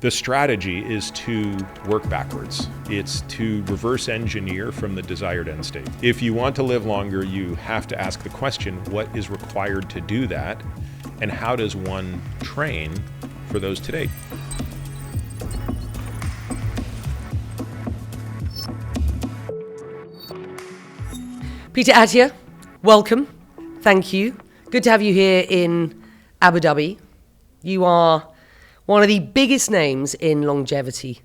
The strategy is to work backwards. It's to reverse engineer from the desired end state. If you want to live longer, you have to ask the question, what is required to do that? And how does one train for those today? Peter Attia, welcome. Thank you. Good to have you here in Abu Dhabi. You are one of the biggest names in longevity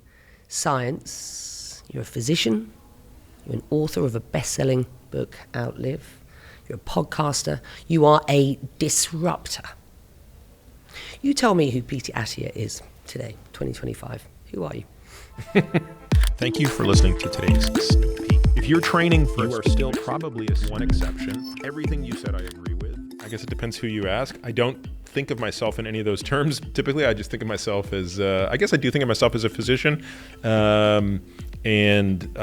science. You're a physician. You're an author of a best-selling book, Outlive. You're a podcaster. You are a disruptor. You tell me who Peter Attia is today, 2025. Who are you? Thank you for listening to today's sneak peek. If you're training first, you are still probably one exception. Everything you said I agree with. I guess it depends who you ask. I don't think of myself in any of those terms. Typically, I just think of myself as, I guess I do think of myself as a physician and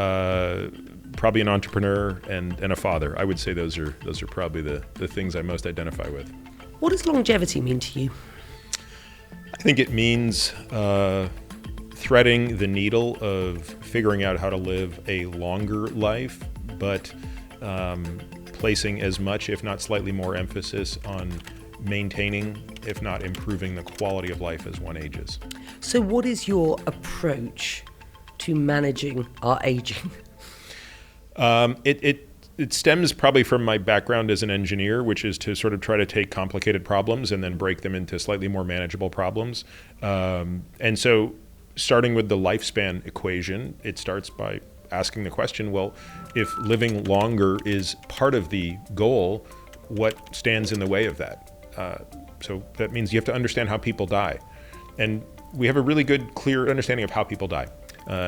probably an entrepreneur and a father. I would say those are probably the things I most identify with. What does longevity mean to you? I think it means threading the needle of figuring out how to live a longer life, but placing as much, if not slightly more emphasis on maintaining, if not improving, the quality of life as one ages. So what is your approach to managing our aging? It stems probably from my background as an engineer, which is to sort of try to take complicated problems and then break them into slightly more manageable problems. And so starting with the lifespan equation, it starts by asking the question, well, if living longer is part of the goal, what stands in the way of that? So that means you have to understand how people die. And we have a really good, clear understanding of how people die.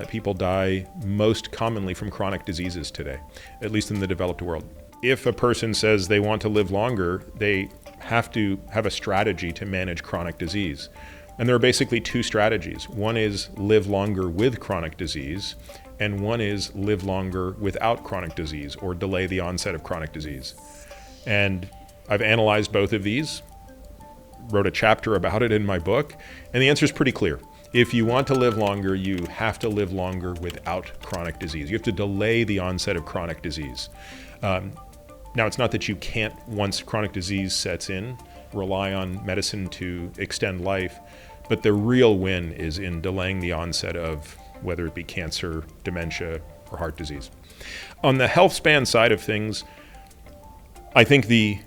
People die most commonly from chronic diseases today, at least in the developed world. If a person says they want to live longer, they have to have a strategy to manage chronic disease. And there are basically two strategies. One is live longer with chronic disease, and one is live longer without chronic disease or delay the onset of chronic disease. And I've analyzed both of these, wrote a chapter about it in my book, and the answer is pretty clear. If you want to live longer, you have to live longer without chronic disease. You have to delay the onset of chronic disease. Now, it's not that you can't, once chronic disease sets in, rely on medicine to extend life, but the real win is in delaying the onset of whether it be cancer, dementia, or heart disease. On the health span side of things, I think the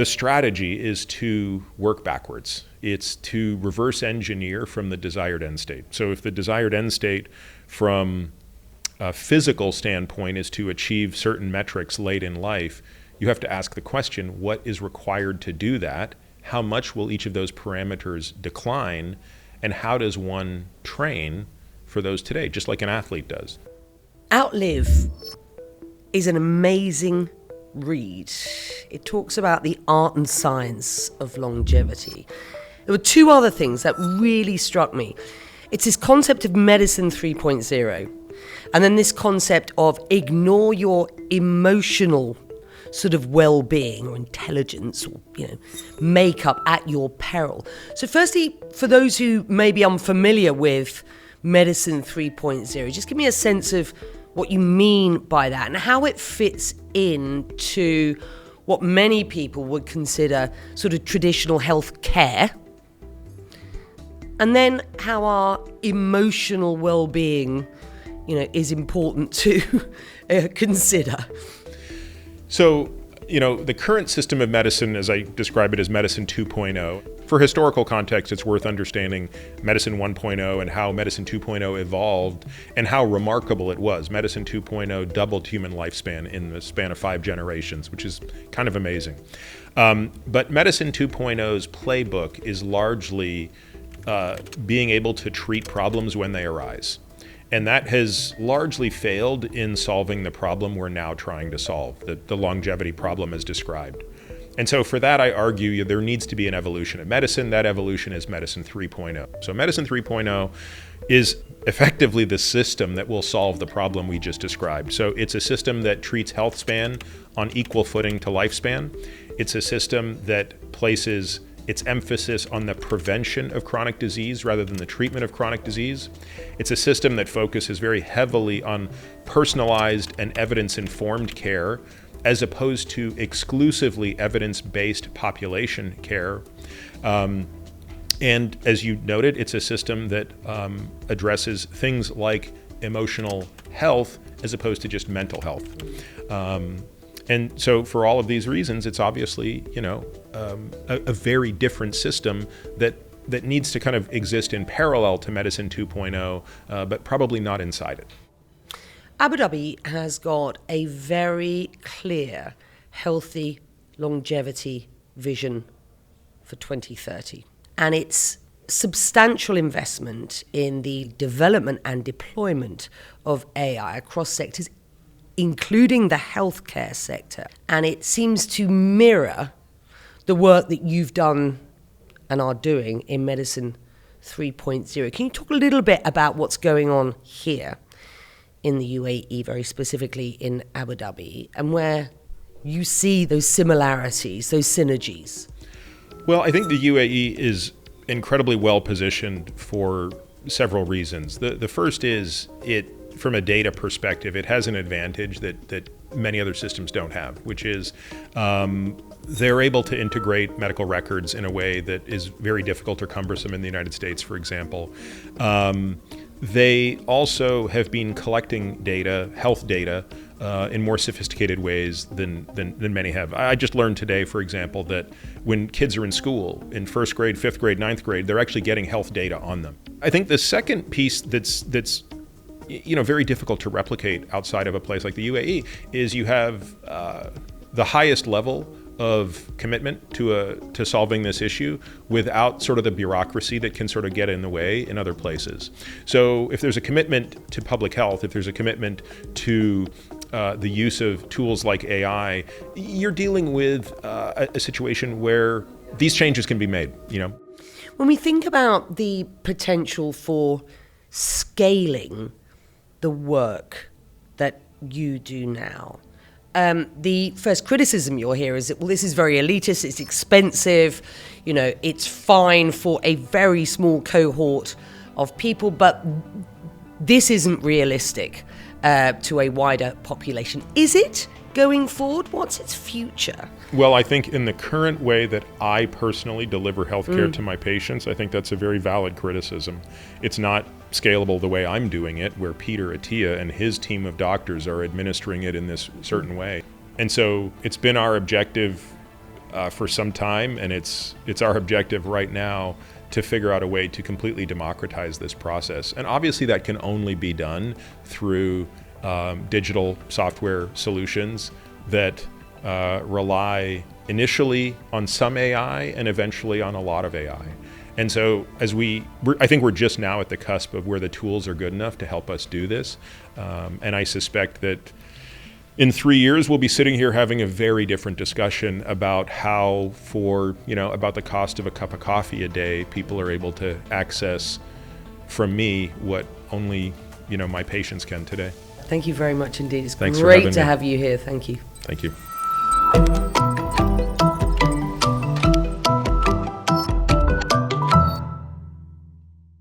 strategy is to work backwards. It's to reverse engineer from the desired end state. So if the desired end state from a physical standpoint is to achieve certain metrics late in life, you have to ask the question, what is required to do that? How much will each of those parameters decline? And how does one train for those today, just like an athlete does? Outlive is an amazing read. It talks about the art and science of longevity. There were two other things that really struck me. It's this concept of medicine 3.0, and then this concept of ignore your emotional sort of well-being or intelligence or, makeup at your peril. So firstly, for those who may be unfamiliar with medicine 3.0, just give me a sense of what you mean by that and how it fits into what many people would consider sort of traditional health care, and then how our emotional well-being, is important to consider. So, the current system of medicine, as I describe it, is medicine 2.0. For historical context, it's worth understanding medicine 1.0 and how medicine 2.0 evolved and how remarkable it was. Medicine 2.0 doubled human lifespan in the span of 5 generations, which is kind of amazing. But medicine 2.0's playbook is largely being able to treat problems when they arise. And that has largely failed in solving the problem we're now trying to solve, the longevity problem as described. And so for that, I argue there needs to be an evolution of medicine. That evolution is medicine 3.0. So medicine 3.0 is effectively the system that will solve the problem we just described. So it's a system that treats health span on equal footing to lifespan. It's a system that places its emphasis on the prevention of chronic disease rather than the treatment of chronic disease. It's a system that focuses very heavily on personalized and evidence-informed care as opposed to exclusively evidence-based population care. And as you noted, it's a system that addresses things like emotional health as opposed to just mental health. And so for all of these reasons, it's obviously, a very different system that needs to kind of exist in parallel to Medicine 2.0, but probably not inside it. Abu Dhabi has got a very clear, healthy longevity vision for 2030. And its substantial investment in the development and deployment of AI across sectors, including the healthcare sector. And it seems to mirror the work that you've done and are doing in Medicine 3.0. Can you talk a little bit about what's going on here in the UAE, very specifically in Abu Dhabi, and where you see those similarities, those synergies? Well, I think the UAE is incredibly well positioned for several reasons. The first is from a data perspective, it has an advantage that many other systems don't have, which is they're able to integrate medical records in a way that is very difficult or cumbersome in the United States, for example. They also have been collecting data, health data, in more sophisticated ways than many have. I just learned today, for example, that when kids are in school, in first grade, fifth grade, ninth grade, they're actually getting health data on them. I think the second piece that's very difficult to replicate outside of a place like the UAE is you have the highest level of commitment to solving this issue without sort of the bureaucracy that can sort of get in the way in other places. So if there's a commitment to public health, if there's a commitment to the use of tools like AI, you're dealing with a situation where these changes can be made, When we think about the potential for scaling the work that you do now, the first criticism you'll hear is that, well, this is very elitist, it's expensive, it's fine for a very small cohort of people, but this isn't realistic to a wider population. Is it going forward? What's its future? Well, I think in the current way that I personally deliver healthcare to my patients, I think that's a very valid criticism. It's not scalable the way I'm doing it, where Peter Attia and his team of doctors are administering it in this certain way. And so it's been our objective for some time, and it's our objective right now to figure out a way to completely democratize this process. And obviously that can only be done through digital software solutions that rely initially on some AI and eventually on a lot of AI. And so I think we're just now at the cusp of where the tools are good enough to help us do this. And I suspect that in 3 years, we'll be sitting here having a very different discussion about how about the cost of a cup of coffee a day, people are able to access from me what only, my patients can today. Thank you very much indeed. It's Thanks great for to having me. have you here. Thank you. Thank you.